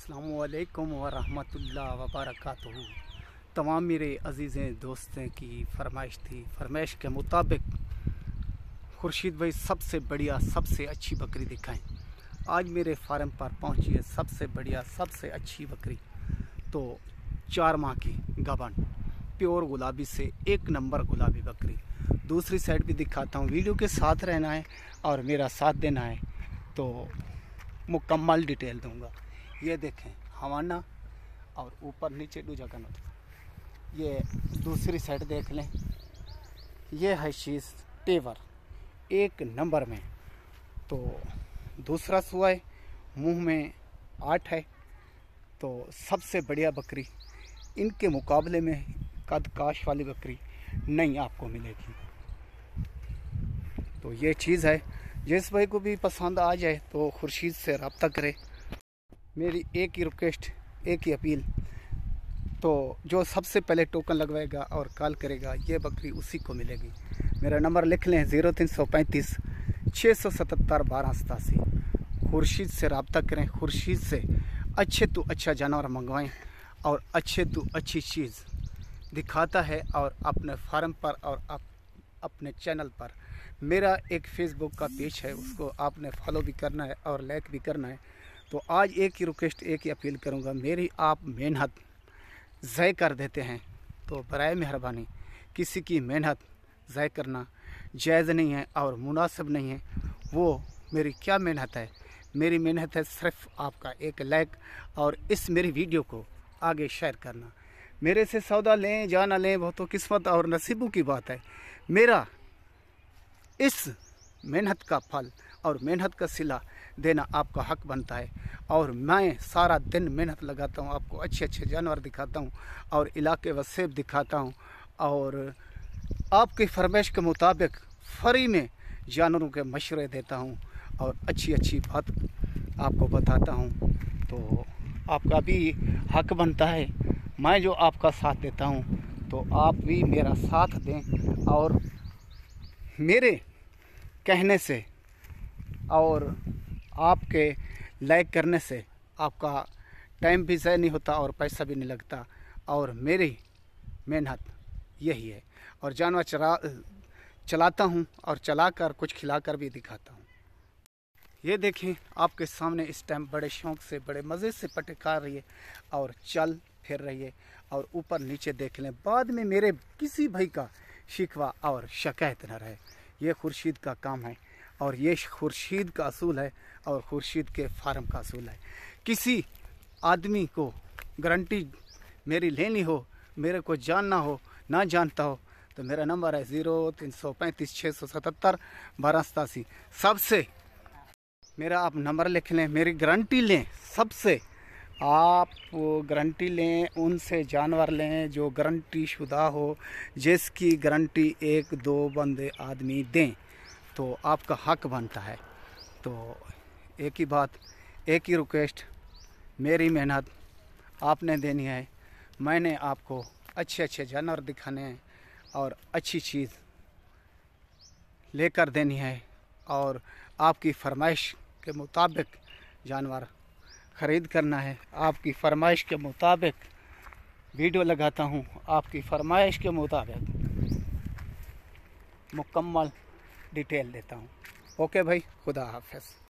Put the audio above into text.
अस्सलामुअलैकुम वरहमतुल्लाह वबरकातुहू। तमाम मेरे अज़ीज़ें दोस्तों की फरमाइश थी, फरमाइश के मुताबिक खुर्शीद भाई सबसे बढ़िया सबसे अच्छी बकरी दिखाएं। आज मेरे फार्म पर पहुंची है सबसे बढ़िया सबसे अच्छी बकरी। तो 4 माह की गबन प्योर गुलाबी से एक नंबर गुलाबी बकरी। दूसरी साइड भी दिखाता हूँ, वीडियो के साथ रहना है और मेरा साथ देना है तो मुकम्मल डिटेल दूंगा। ये देखें हवाना और ऊपर नीचे दूजा का नोट। ये दूसरी साइड देख लें, ये है शीश तेवर एक नंबर में। तो दूसरा सुआ है, मुंह में 8 है। तो सबसे बढ़िया बकरी, इनके मुकाबले में कद काश वाली बकरी नहीं आपको मिलेगी। तो ये चीज़ है, जिस भाई को भी पसंद आ जाए तो खुर्शीद से रब्ता करे। मेरी एक ही रिक्वेस्ट, एक ही अपील, तो जो सबसे पहले टोकन लगवाएगा और कॉल करेगा ये बकरी उसी को मिलेगी। मेरा नंबर लिख लें 0335 677 1287। खुर्शीद से रब्ता करें, खुर्शीद से अच्छे तो अच्छा जानवर मंगवाएं और अच्छे तो अच्छी चीज़ दिखाता है। और अपने फार्म पर और अपने चैनल पर मेरा एक फेसबुक का पेज है, उसको आपने फॉलो भी करना है और लाइक भी करना है। तो आज एक ही रिक्वेस्ट, एक ही अपील करूंगा, मेरी आप मेहनत ज़ाय कर देते हैं तो बराए मेहरबानी किसी की मेहनत ज़ाय करना जायज़ नहीं है और मुनासिब नहीं है। वो मेरी क्या मेहनत है? मेरी मेहनत है सिर्फ आपका एक लाइक और इस मेरी वीडियो को आगे शेयर करना। मेरे से सौदा लें या ना लें वो तो किस्मत और नसीबों की बात है। मेरा इस मेहनत का फल और मेहनत का सिला देना आपका हक बनता है। और मैं सारा दिन मेहनत लगाता हूँ, आपको अच्छे अच्छे जानवर दिखाता हूँ और इलाके वसेब दिखाता हूँ और आपकी फरमाइश के मुताबिक फ्री में जानवरों के मशवरे देता हूँ और अच्छी अच्छी बात आपको बताता हूँ। तो आपका भी हक बनता है, मैं जो आपका साथ देता हूँ तो आप भी मेरा साथ दें। और मेरे कहने से और आपके लाइक करने से आपका टाइम भी ज़ाय नहीं होता और पैसा भी नहीं लगता। और मेरी मेहनत यही है और जानवर चलाता हूँ और चलाकर कुछ खिलाकर भी दिखाता हूँ। ये देखें आपके सामने इस टाइम बड़े शौक़ से बड़े मज़े से पटे खा रही है और चल फिर रही है। और ऊपर नीचे देख लें, बाद में मेरे किसी भाई का शिकवा और शिकायत न रहे। ये खुर्शीद का काम है और ये खुर्शीद का असूल है और खुर्शीद के फार्म का असूल है। किसी आदमी को गारंटी मेरी लेनी हो, मेरे को जानना हो, ना जानता हो तो मेरा नंबर है 0335 677 1287। सबसे मेरा आप नंबर लिख लें, मेरी गारंटी लें, सबसे आप गारंटी लें, उनसे जानवर लें जो गारंटी शुदा हो, जिसकी गारंटी 1-2 बंदे आदमी दें तो आपका हक बनता है। तो एक ही बात, एक ही रिक्वेस्ट, मेरी मेहनत आपने देनी है। मैंने आपको अच्छे अच्छे जानवर दिखाने हैं और अच्छी चीज़ लेकर देनी है और आपकी फरमाइश के मुताबिक जानवर ख़रीद करना है। आपकी फरमाइश के मुताबिक वीडियो लगाता हूँ, आपकी फरमाइश के मुताबिक मुकम्मल डिटेल देता हूँ। ओके भाई, खुदा हाफ़िज़।